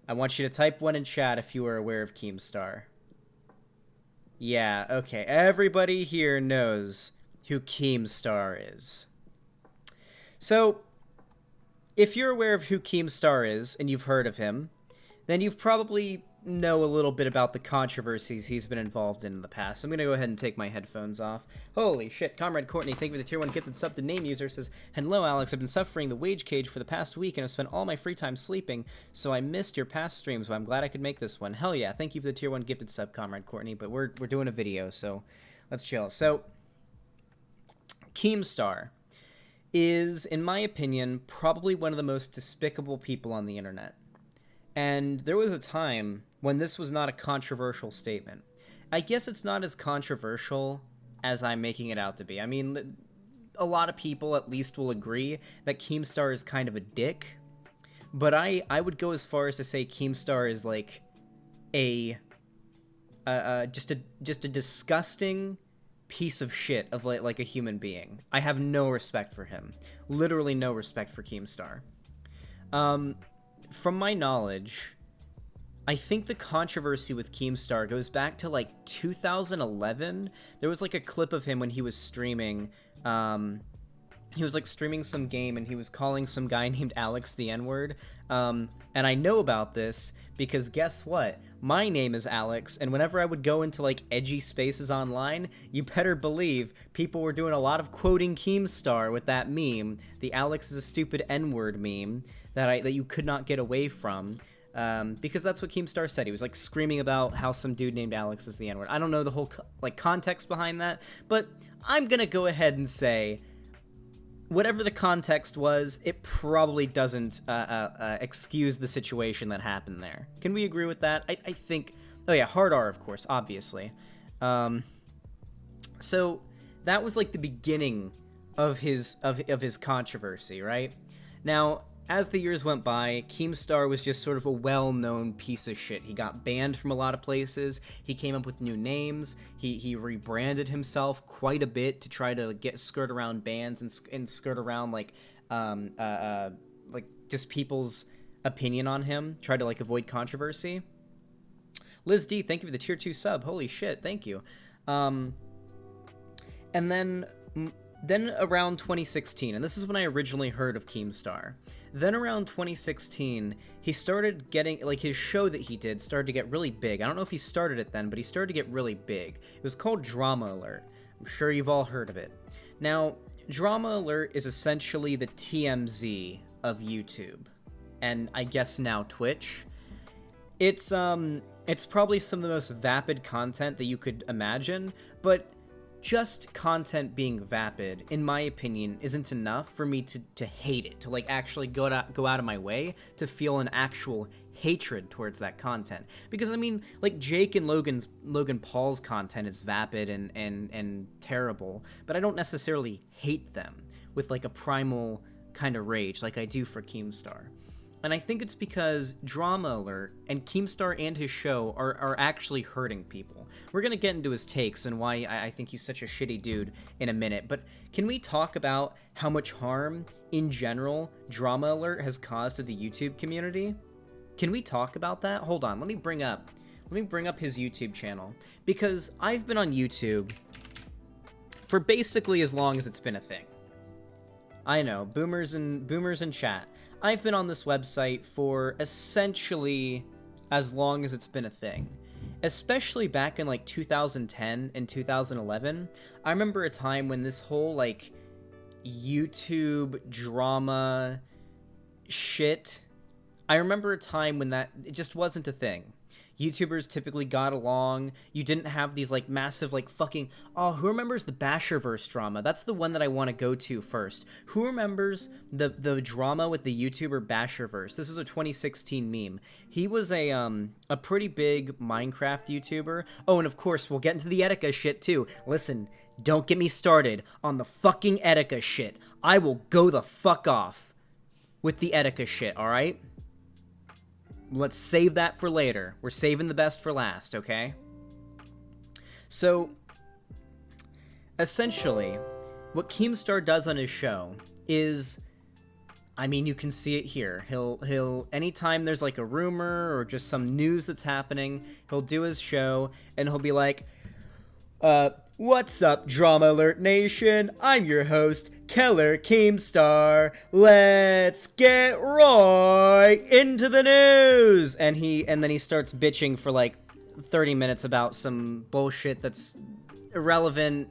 I want you to type 1 in chat if you are aware of Keemstar. Yeah, okay. Everybody here knows who Keemstar is. So, if you're aware of who Keemstar is, and you've heard of him, then you've probably know a little bit about the controversies he's been involved in the past. I'm going to go ahead and take my headphones off. Holy shit, Comrade Courtney, thank you for the tier 1 gifted sub. The name user says, "Hello Alex, I've been suffering the wage cage for the past week and I've spent all my free time sleeping, so I missed your past streams, but I'm glad I could make this one." Hell yeah, thank you for the tier 1 gifted sub, Comrade Courtney, but we're doing a video, so let's chill. So, Keemstar is, in my opinion, probably one of the most despicable people on the internet. And there was a time when this was not a controversial statement. I guess it's not as controversial as I'm making it out to be. I mean, a lot of people at least will agree that Keemstar is kind of a dick. But I would go as far as to say Keemstar is like just a disgusting piece of shit of like a human being. I have no respect for him. Literally no respect for Keemstar. From my knowledge, I think the controversy with Keemstar goes back to like 2011. There was like a clip of him when he was streaming. He was like streaming some game and he was calling some guy named Alex the N-word. And I know about this because guess what? My name is Alex, and whenever I would go into like edgy spaces online, you better believe people were doing a lot of quoting Keemstar with that meme, the Alex is a stupid N-word meme that you could not get away from. Because that's what Keemstar said. He was like screaming about how some dude named Alex was the N-word. I don't know the whole like context behind that, but I'm gonna go ahead and say whatever the context was, it probably doesn't excuse the situation that happened there. Can we agree with that? I think... Oh yeah, hard R, of course, obviously. So that was like the beginning of his controversy, right? Now, as the years went by, Keemstar was just sort of a well-known piece of shit. He got banned from a lot of places. He came up with new names. He rebranded himself quite a bit to try to skirt around bans and skirt around like just people's opinion on him. Try to like avoid controversy. Liz D, thank you for the tier 2 sub. Holy shit, thank you. And then around 2016, and this is when I originally heard of Keemstar. Then around 2016, he started getting, like, his show that he did started to get really big. I don't know if he started it then, but he started to get really big. It was called Drama Alert. I'm sure you've all heard of it. Now, Drama Alert is essentially the TMZ of YouTube, and I guess now Twitch. It's probably some of the most vapid content that you could imagine, but just content being vapid, in my opinion, isn't enough for me to hate it, to like actually go out of my way to feel an actual hatred towards that content. Because I mean, like Jake and Logan Paul's content is vapid and terrible, but I don't necessarily hate them with like a primal kind of rage like I do for Keemstar. And I think it's because Drama Alert and Keemstar and his show are actually hurting people. We're going to get into his takes and why I think he's such a shitty dude in a minute, but can we talk about how much harm, in general, Drama Alert has caused to the YouTube community? Can we talk about that? Hold on, let me bring up his YouTube channel, because I've been on YouTube for basically as long as it's been a thing. I know, boomers in chat. I've been on this website for essentially as long as it's been a thing. Especially back in like 2010 and 2011. I remember a time when this whole like YouTube drama shit, I remember a time when it just wasn't a thing. YouTubers typically got along. You didn't have these like massive like fucking... Oh, who remembers the Basherverse drama? That's the one that I want to go to first. Who remembers the drama with the YouTuber Basherverse? This is a 2016 meme. He was a pretty big Minecraft YouTuber. Oh, and of course, we'll get into the Etika shit too. Listen, don't get me started on the fucking Etika shit. I will go the fuck off with the Etika shit, alright? Let's save that for later. We're saving the best for last, okay? So, essentially, what Keemstar does on his show is I mean, you can see it here. He'll anytime there's like a rumor or just some news that's happening, he'll do his show and he'll be like, what's up, Drama Alert Nation? I'm your host, Keller Keemstar. Let's get right into the news. And then he starts bitching for like 30 minutes about some bullshit that's irrelevant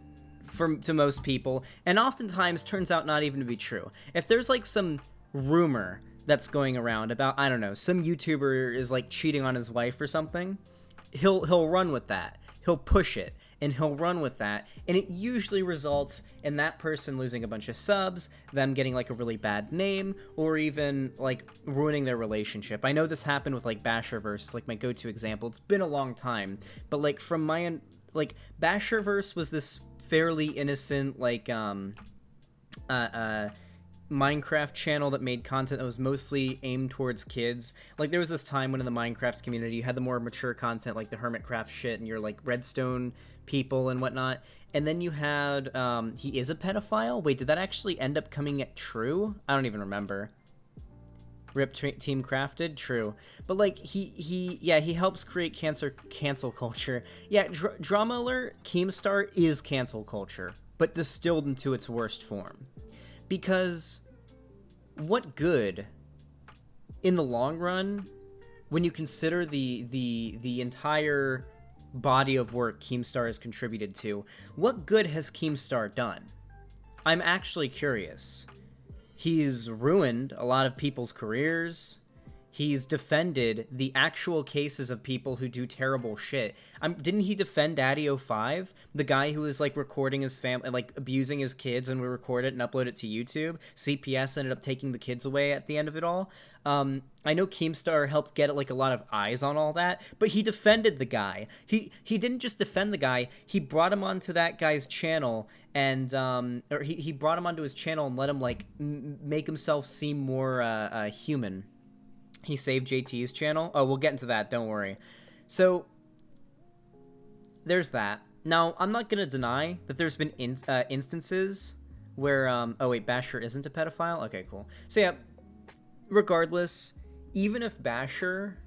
to most people, and oftentimes turns out not even to be true. If there's like some rumor that's going around about, I don't know, some YouTuber is like cheating on his wife or something, he'll run with that. He'll push it and he'll run with that, and it usually results in that person losing a bunch of subs, them getting like a really bad name, or even like ruining their relationship. I know this happened with like Basherverse. It's like my go-to example. It's been a long time, but like from my end, like Basherverse was this fairly innocent like Minecraft channel that made content that was mostly aimed towards kids. Like there was this time when in the Minecraft community you had the more mature content like the Hermitcraft shit and your like Redstone people and whatnot, and then you had he is a pedophile. Wait, did that actually end up coming at true? I don't even remember. Rip Team Crafted, true, but like he helps create cancel culture. Yeah, Drama Alert Keemstar is cancel culture, but distilled into its worst form. Because what good, in the long run, when you consider the entire body of work Keemstar has contributed to, what good has Keemstar done? I'm actually curious. He's ruined a lot of people's careers. He's defended the actual cases of people who do terrible shit. Didn't he defend Daddy05, the guy who was like recording his family, like abusing his kids, and would record it and upload it to YouTube? CPS ended up taking the kids away at the end of it all. I know Keemstar helped get like a lot of eyes on all that, but he defended the guy. He didn't just defend the guy. He brought him onto that guy's channel, and or he brought him onto his channel and let him like make himself seem more human. He saved JT's channel. Oh, we'll get into that. Don't worry. So there's that. Now, I'm not going to deny that there's been instances where, oh wait, Basher isn't a pedophile? Okay, cool. So yeah, regardless, even if Basher,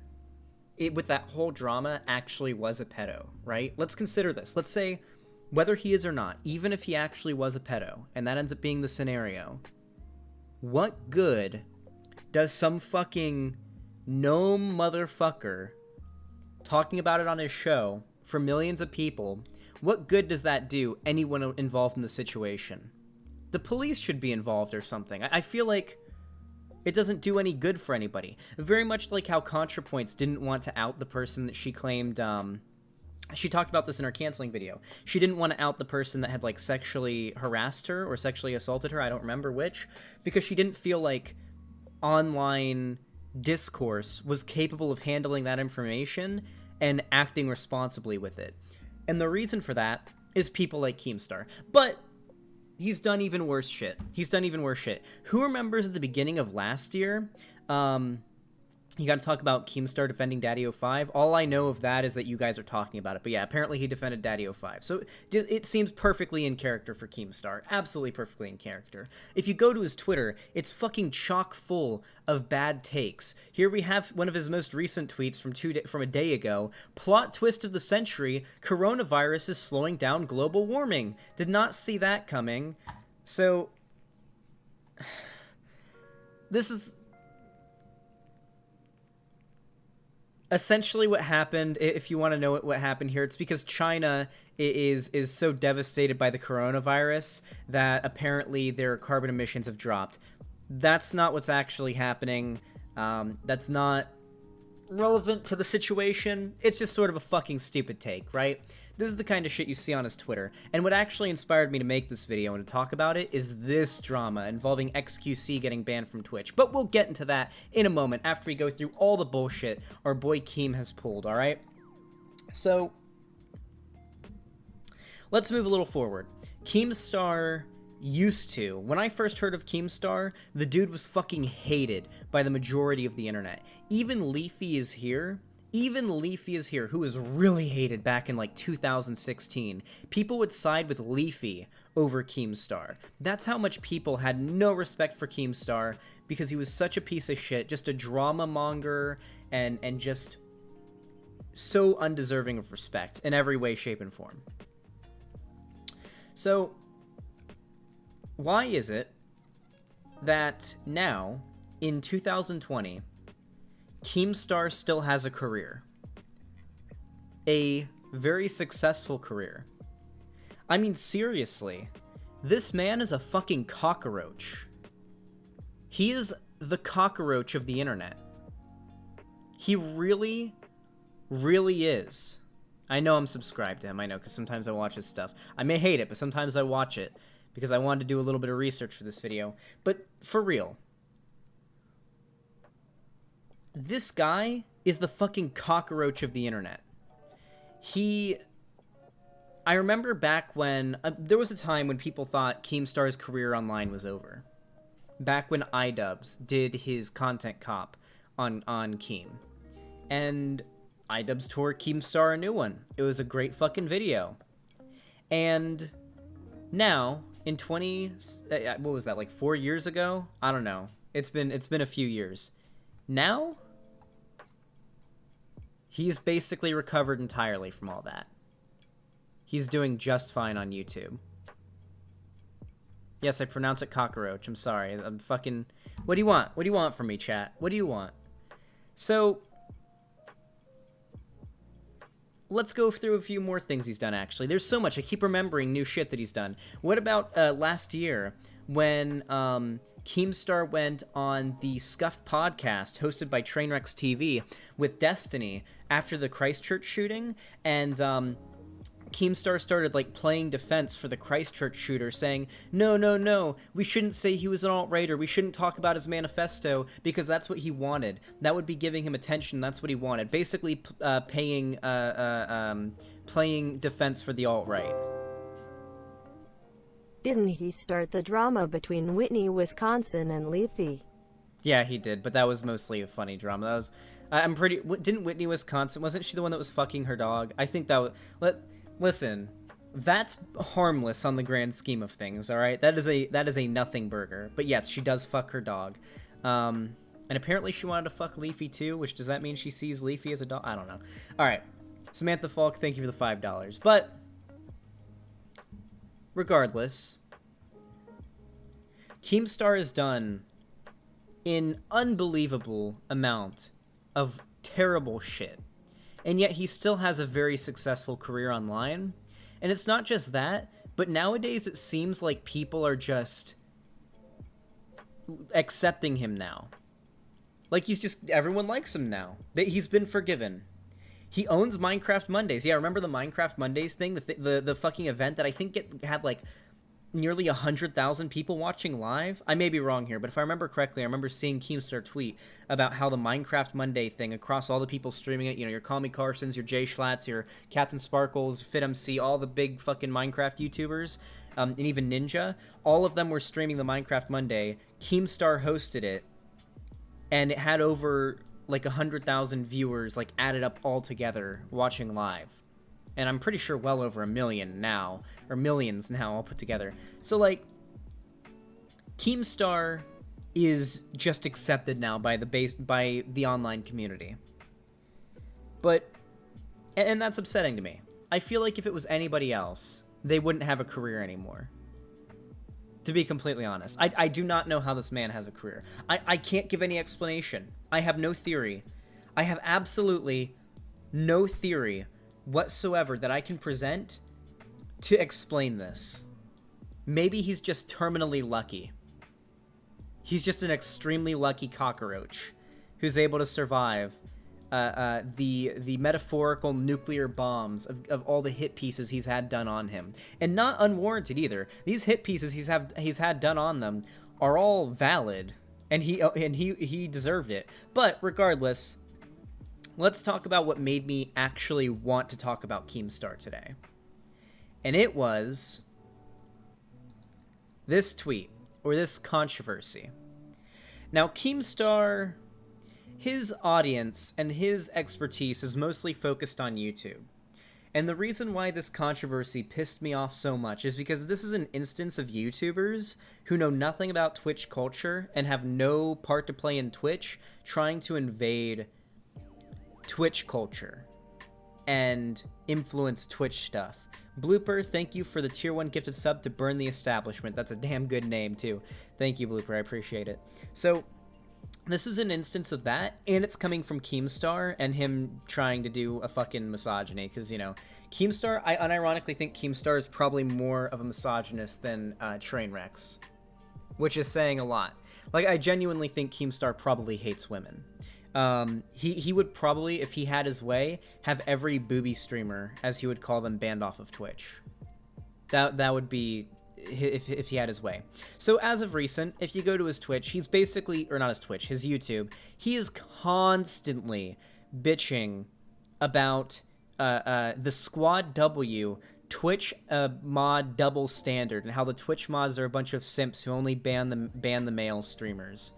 with that whole drama, actually was a pedo, right? Let's consider this. Let's say, whether he is or not, even if he actually was a pedo, and that ends up being the scenario, what good does some fucking gnome motherfucker talking about it on his show for millions of people, what good does that do anyone involved in the situation? The police should be involved or something. I feel like it doesn't do any good for anybody. Very much like how ContraPoints didn't want to out the person that she claimed, she talked about this in her canceling video. She didn't want to out the person that had like sexually harassed her or sexually assaulted her, I don't remember which, because she didn't feel like online discourse was capable of handling that information and acting responsibly with it. And the reason for that is people like Keemstar. But he's done even worse shit. Who remembers at the beginning of last year, you got to talk about Keemstar defending Daddy05. All I know of that is that you guys are talking about it. But yeah, apparently he defended Daddy05. So it seems perfectly in character for Keemstar. Absolutely perfectly in character. If you go to his Twitter, it's fucking chock full of bad takes. Here we have one of his most recent tweets from a day ago. Plot twist of the century, coronavirus is slowing down global warming. Did not see that coming. So this is essentially what happened. If you want to know what happened here, it's because China is so devastated by the coronavirus that apparently their carbon emissions have dropped. That's not what's actually happening. That's not relevant to the situation. It's just sort of a fucking stupid take, right? This is the kind of shit you see on his Twitter. And what actually inspired me to make this video and to talk about it is this drama involving XQC getting banned from Twitch. But we'll get into that in a moment after we go through all the bullshit our boy Keem has pulled, alright? So, let's move a little forward. Keemstar used to, when I first heard of Keemstar, the dude was fucking hated by the majority of the internet. Even Leafy is here. even Leafy is here, who was really hated back in like 2016. People would side with Leafy over Keemstar. That's how much people had no respect for Keemstar, because he was such a piece of shit, just a drama monger, and just so undeserving of respect in every way, shape, and form. So, why is it that now, in 2020, Keemstar still has a career? A very successful career. I mean, seriously, this man is a fucking cockroach. He is the cockroach of the internet. He really, really is. I know I'm subscribed to him, I know, because sometimes I watch his stuff. I may hate it, but sometimes I watch it, because I wanted to do a little bit of research for this video. But, for real, this guy is the fucking cockroach of the internet. I remember back when, there was a time when people thought Keemstar's career online was over. Back when iDubbbz did his content cop on Keem. And iDubbbz tore Keemstar a new one. It was a great fucking video. And now, in what was that, like 4 years ago? I don't know. It's been a few years. Now, he's basically recovered entirely from all that. He's doing just fine on YouTube. Yes, I pronounce it cockroach. I'm sorry. I'm fucking... What do you want? What do you want from me, chat? What do you want? So, let's go through a few more things he's done, actually. There's so much. I keep remembering new shit that he's done. What about last year when Keemstar went on the Scuffed podcast hosted by Trainwrecks TV with Destiny after the Christchurch shooting, and Keemstar started like playing defense for the Christchurch shooter, saying, no, we shouldn't say he was an alt-righter, we shouldn't talk about his manifesto, because that's what he wanted. That would be giving him attention, that's what he wanted. Basically playing defense for the alt-right. Didn't he start the drama between Whitney, Wisconsin and Leafy? Yeah, he did, but that was mostly a funny drama. That was, didn't Whitney, Wisconsin, wasn't she the one that was fucking her dog? I think that was, listen, that's harmless on the grand scheme of things, alright? That is a nothing burger. But yes, she does fuck her dog. And apparently she wanted to fuck Leafy too, which does that mean she sees Leafy as a dog? I don't know. Alright, Samantha Falk, thank you for the $5. But, regardless, Keemstar has done an unbelievable amount of terrible shit. And yet he still has a very successful career online. And it's not just that, but nowadays it seems like people are just accepting him now. Like everyone likes him now. He's been forgiven. He owns Minecraft Mondays. Yeah, remember the Minecraft Mondays thing? The fucking event that I think it had like nearly 100,000 people watching live? I may be wrong here, but if I remember correctly, I remember seeing Keemstar tweet about how the Minecraft Monday thing across all the people streaming it, you know, your Call Me Carsons, your Jay Schlatt's, your Captain Sparkles, FitMC, all the big fucking Minecraft YouTubers, and even Ninja, all of them were streaming the Minecraft Monday. Keemstar hosted it, and it had over like 100,000 viewers, like added up all together, watching live. And I'm pretty sure well over 1 million now, or millions now all put together. So, like, Keemstar is just accepted now by the online community. But, and that's upsetting to me. I feel like if it was anybody else, they wouldn't have a career anymore. To be completely honest. I do not know how this man has a career. I can't give any explanation. I have no theory. I have absolutely no theory whatsoever that I can present to explain this. Maybe he's just terminally lucky. He's just an extremely lucky cockroach who's able to survive the metaphorical nuclear bombs of all the hit pieces he's had done on him. And not unwarranted either. These hit pieces he's had done on them are all valid, and he deserved it. But regardless, let's talk about what made me actually want to talk about Keemstar today. And it was this tweet, or this controversy. Now, Keemstar his audience and his expertise is mostly focused on YouTube. And the reason why this controversy pissed me off so much is because this is an instance of YouTubers who know nothing about Twitch culture and have no part to play in Twitch trying to invade Twitch culture and influence Twitch stuff. Blooper, thank you for the tier 1 gifted sub to Burn the Establishment. That's a damn good name, too. Thank you, Blooper. I appreciate it. So, this is an instance of that, and it's coming from Keemstar and him trying to do a fucking misogyny, because, you know, Keemstar, I unironically think Keemstar is probably more of a misogynist than Trainwrecks, which is saying a lot. Like, I genuinely think Keemstar probably hates women. He would probably, if he had his way, have every booby streamer, as he would call them, banned off of Twitch. That would be if he had his way. So as of recent, if you go to his Twitch, he's basically, or not his Twitch, his YouTube, he is constantly bitching about the Squad W Twitch mod double standard and how the Twitch mods are a bunch of simps who only ban the male streamers.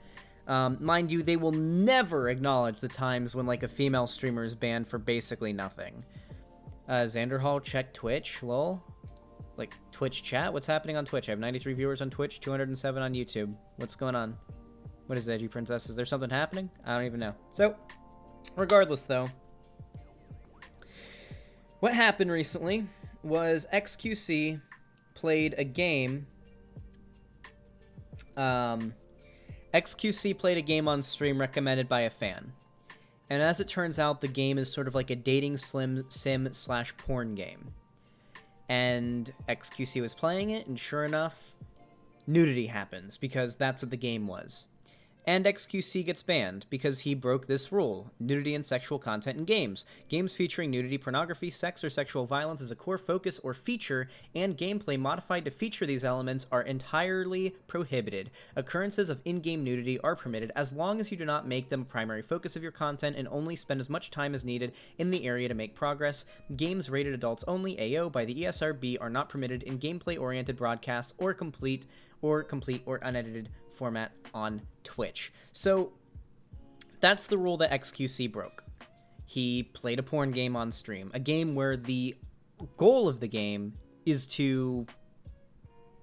Mind you, they will never acknowledge the times when, like, a female streamer is banned for basically nothing. Xanderhall, check Twitch, lol. Like, Twitch chat? What's happening on Twitch? I have 93 viewers on Twitch, 207 on YouTube. What's going on? What is Edgy Princess? Is there something happening? I don't even know. So, regardless, though, what happened recently was XQC played a game. XQC played a game on stream recommended by a fan. And as it turns out, the game is sort of like a dating sim/porn game. And XQC was playing it, and sure enough, nudity happens, because that's what the game was. And XQC gets banned, because he broke this rule: nudity and sexual content in games. Games featuring nudity, pornography, sex, or sexual violence as a core focus or feature, and gameplay modified to feature these elements are entirely prohibited. Occurrences of in-game nudity are permitted as long as you do not make them a primary focus of your content and only spend as much time as needed in the area to make progress. Games rated adults only (AO) by the ESRB are not permitted in gameplay-oriented broadcasts or complete or unedited format on Twitch. So that's the rule that XQC broke. He played a porn game on stream, a game where the goal of the game is to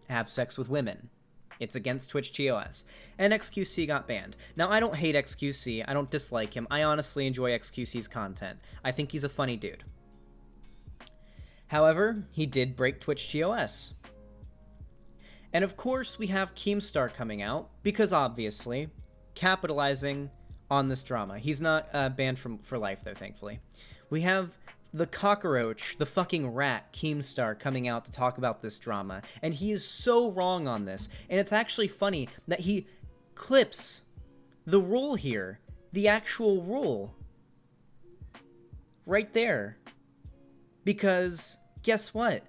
have sex with women. It's against Twitch TOS. And XQC got banned. Now, I don't hate XQC. I don't dislike him. I honestly enjoy XQC's content. I think he's a funny dude. However, he did break Twitch TOS. And of course, we have Keemstar coming out, because obviously, capitalizing on this drama. He's not banned for life, though, thankfully. We have the cockroach, the fucking rat, Keemstar, coming out to talk about this drama. And he is so wrong on this. And it's actually funny that he clips the rule here, the actual rule, right there. Because, guess what?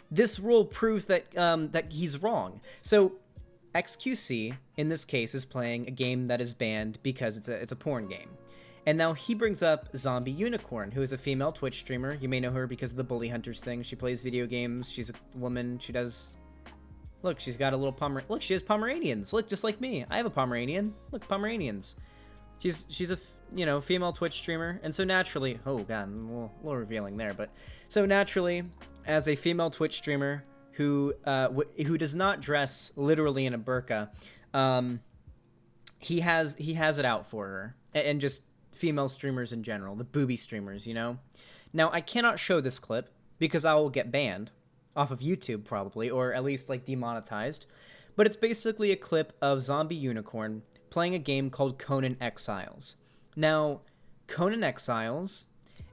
This rule proves that that he's wrong. So, XQC, in this case, is playing a game that is banned because it's a porn game. And now he brings up Zombie Unicorn, who is a female Twitch streamer. You may know her because of the Bully Hunters thing. She plays video games. She's a woman. She does... Look, she's got a little Look, she has Pomeranians. Look, just like me. I have a Pomeranian. Look, Pomeranians. She's a, you know, female Twitch streamer. And so naturally... Oh, God, a little revealing there. But so naturally... As a female Twitch streamer who does not dress literally in a burqa, he has it out for her, and just female streamers in general, the booby streamers, you know. Now, I cannot show this clip because I will get banned off of YouTube probably, or at least like demonetized. But it's basically a clip of Zombie Unicorn playing a game called Conan Exiles. Now, Conan Exiles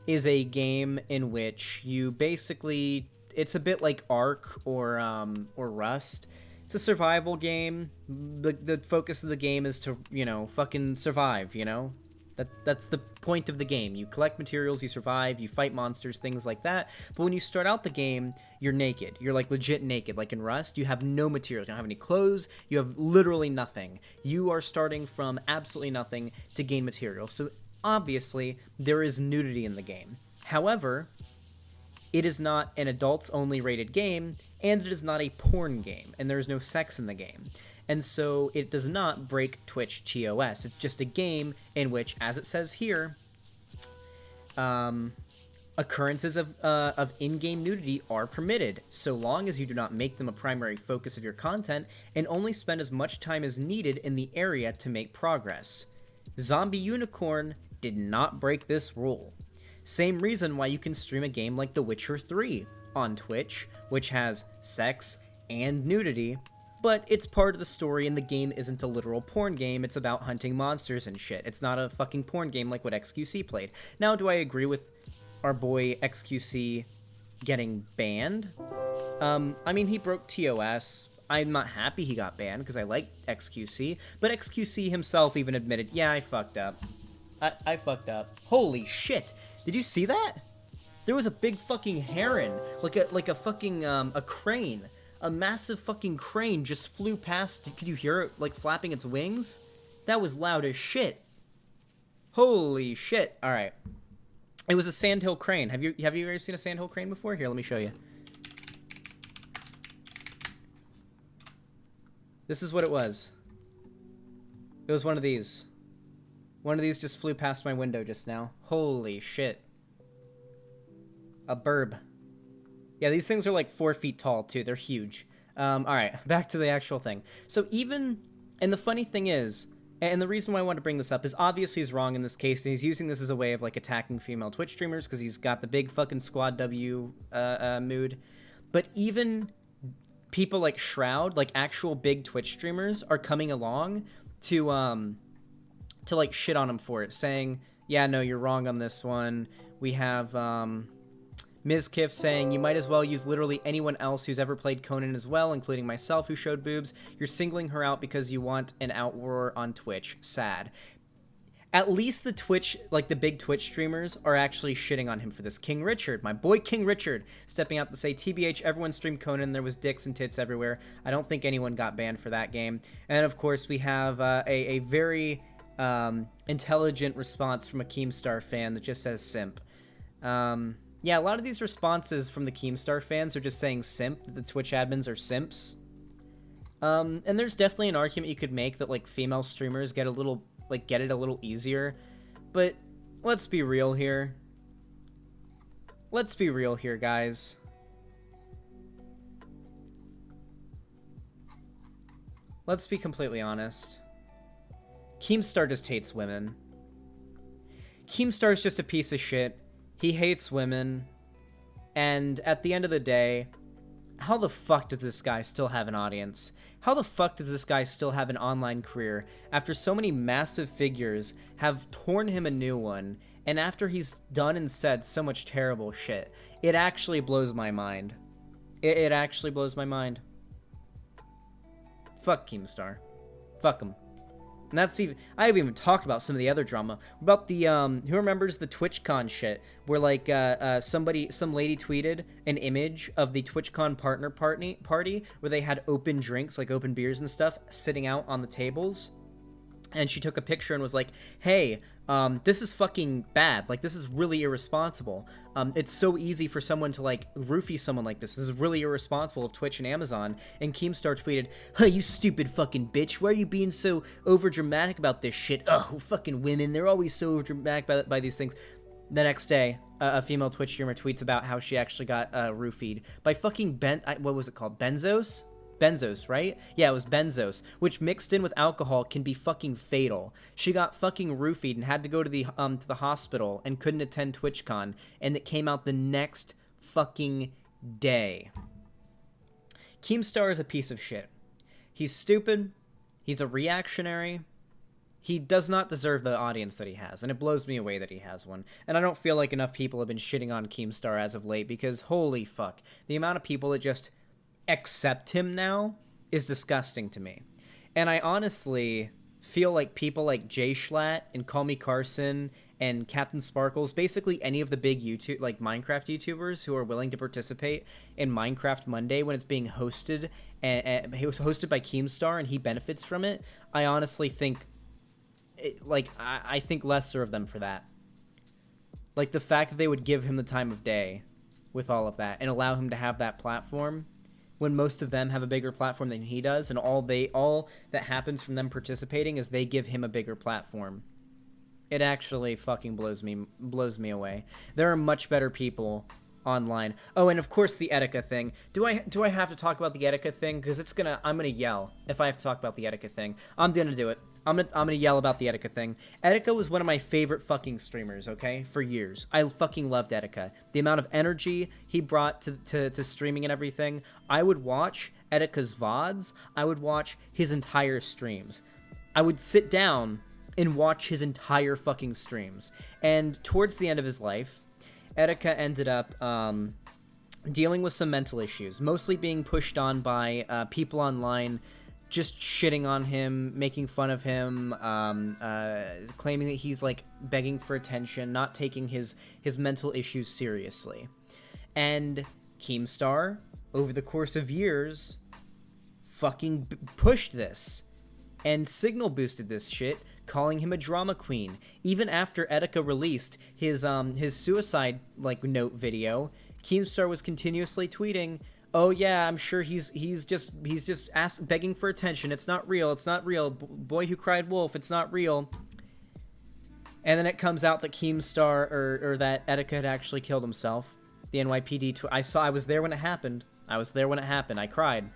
is a game in which you basically, it's a bit like Ark or Rust. It's a survival game. The focus of the game is to, you know, fucking survive, you know? That's the point of the game. You collect materials, you survive, you fight monsters, things like that. But when you start out the game, you're naked. You're like legit naked. Like in Rust, you have no materials. You don't have any clothes. You have literally nothing. You are starting from absolutely nothing to gain material. So obviously, there is nudity in the game. However, it is not an adults-only rated game, and it is not a porn game, and there is no sex in the game. And so it does not break Twitch TOS. It's just a game in which, as it says here, occurrences of in-game nudity are permitted, so long as you do not make them a primary focus of your content and only spend as much time as needed in the area to make progress. Zombie Unicorn did not break this rule. Same reason why you can stream a game like The Witcher 3 on Twitch, which has sex and nudity, but it's part of the story and the game isn't a literal porn game. It's about hunting monsters and shit. It's not a fucking porn game like what XQC played. Now, do I agree with our boy XQC getting banned? I mean, he broke TOS. I'm not happy he got banned because I like XQC, but XQC himself even admitted, yeah, I fucked up. I fucked up. Holy shit. Did you see that? There was a big fucking heron, like a fucking, a crane. A massive fucking crane just flew past. Could you hear it, like, flapping its wings? That was loud as shit. Holy shit. Alright. It was a sandhill crane. Have you ever seen a sandhill crane before? Here, let me show you. This is what it was. It was one of these. One of these just flew past my window just now. Holy shit. A burb. Yeah, these things are like 4 feet tall, too. They're huge. Alright, back to the actual thing. So even... And the funny thing is... And the reason why I want to bring this up is obviously he's wrong in this case, and he's using this as a way of, like, attacking female Twitch streamers, because he's got the big fucking Squad W mood. But even people like Shroud, like actual big Twitch streamers, are coming along to like, shit on him for it, saying, yeah, no, you're wrong on this one. We have, Ms. Kiff saying, you might as well use literally anyone else who's ever played Conan as well, including myself who showed boobs. You're singling her out because you want an outroar on Twitch. Sad. At least the Twitch, like the big Twitch streamers, are actually shitting on him for this. King Richard, my boy King Richard, stepping out to say, TBH, everyone streamed Conan, there was dicks and tits everywhere. I don't think anyone got banned for that game. And of course, we have a very intelligent response from a Keemstar fan that just says simp. Yeah, a lot of these responses from the Keemstar fans are just saying simp, that the Twitch admins are simps. And there's definitely an argument you could make that, like, female streamers get a little, like, get it a little easier. But let's be real here. Let's be real here, guys. Let's be completely honest. Keemstar just hates women. Keemstar's just a piece of shit. He hates women, and at the end of the day, how the fuck does this guy still have an audience? How the fuck does this guy still have an online career after so many massive figures have torn him a new one, and after he's done and said so much terrible shit? It actually blows my mind. It actually blows my mind. Fuck Keemstar. Fuck him. And that's even, I haven't even talked about some of the other drama. About the, who remembers the TwitchCon shit? Where, like, some lady tweeted an image of the TwitchCon partner party where they had open drinks, like open beers and stuff, sitting out on the tables. And she took a picture and was like, hey, this is fucking bad. Like, this is really irresponsible. It's so easy for someone to, like, roofie someone like this. This is really irresponsible of Twitch and Amazon. And Keemstar tweeted, hey, you stupid fucking bitch. Why are you being so overdramatic about this shit? Oh, fucking women. They're always so overdramatic by these things. The next day, a female Twitch streamer tweets about how she actually got roofied by fucking what was it called? Benzos? Benzos, right? Yeah, it was Benzos, which mixed in with alcohol can be fucking fatal. She got fucking roofied and had to go to the hospital and couldn't attend TwitchCon, and it came out the next fucking day. Keemstar is a piece of shit. He's stupid. He's a reactionary. He does not deserve the audience that he has, and it blows me away that he has one. And I don't feel like enough people have been shitting on Keemstar as of late, because holy fuck, the amount of people that just accept him now is disgusting to me. And I honestly feel like people like Jay Schlatt and Call Me Carson and Captain Sparkles, basically any of the big YouTube, like Minecraft YouTubers who are willing to participate in Minecraft Monday when it's being hosted, and it was hosted by Keemstar and he benefits from it, I honestly think, I think lesser of them for that. Like, the fact that they would give him the time of day with all of that and allow him to have that platform when most of them have a bigger platform than he does, and all that happens from them participating is they give him a bigger platform. It actually fucking blows me away. There are much better people online. Oh, and of course the Etika thing. Do I have to talk about the Etika thing? Because I'm gonna yell if I have to talk about the Etika thing. I'm gonna do it. I'm gonna yell about the Etika thing. Etika was one of my favorite fucking streamers, okay? For years. I fucking loved Etika. The amount of energy he brought to streaming and everything. I would watch Etika's VODs. I would watch his entire streams. I would sit down and watch his entire fucking streams. And towards the end of his life, Etika ended up dealing with some mental issues, mostly being pushed on by people online just shitting on him, making fun of him, claiming that he's like begging for attention, not taking his mental issues seriously. And Keemstar, over the course of years, fucking pushed this and signal boosted this shit, calling him a drama queen. Even after Etika released his suicide note video, Keemstar was continuously tweeting, "Oh yeah, I'm sure he's just begging for attention. It's not real. It's not real. Boy who cried wolf. It's not real." And then it comes out that Keemstar or that Etika had actually killed himself. The NYPD. I was there when it happened. I cried.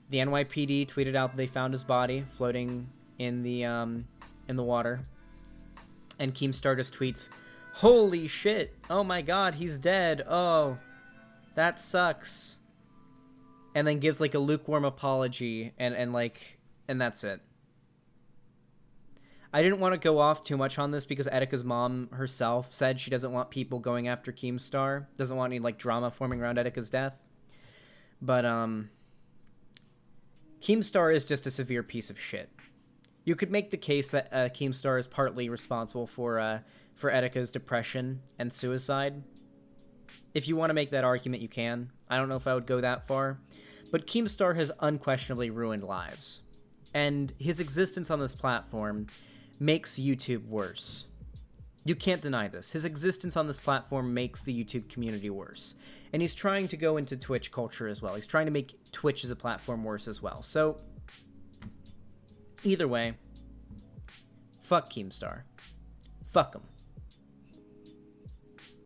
The NYPD tweeted out that they found his body floating in the water. And Keemstar just tweets, "Holy shit! Oh my god, he's dead! Oh, that sucks." And then gives like a lukewarm apology and that's it. I didn't want to go off too much on this because Etika's mom herself said she doesn't want people going after Keemstar, doesn't want any like drama forming around Etika's death. But Keemstar is just a severe piece of shit. You could make the case that Keemstar is partly responsible for Etika's depression and suicide. If you want to make that argument, you can. I don't know if I would go that far. But Keemstar has unquestionably ruined lives. And his existence on this platform makes YouTube worse. You can't deny this. His existence on this platform makes the YouTube community worse. And he's trying to go into Twitch culture as well. He's trying to make Twitch as a platform worse as well. So, either way, fuck Keemstar. Fuck him.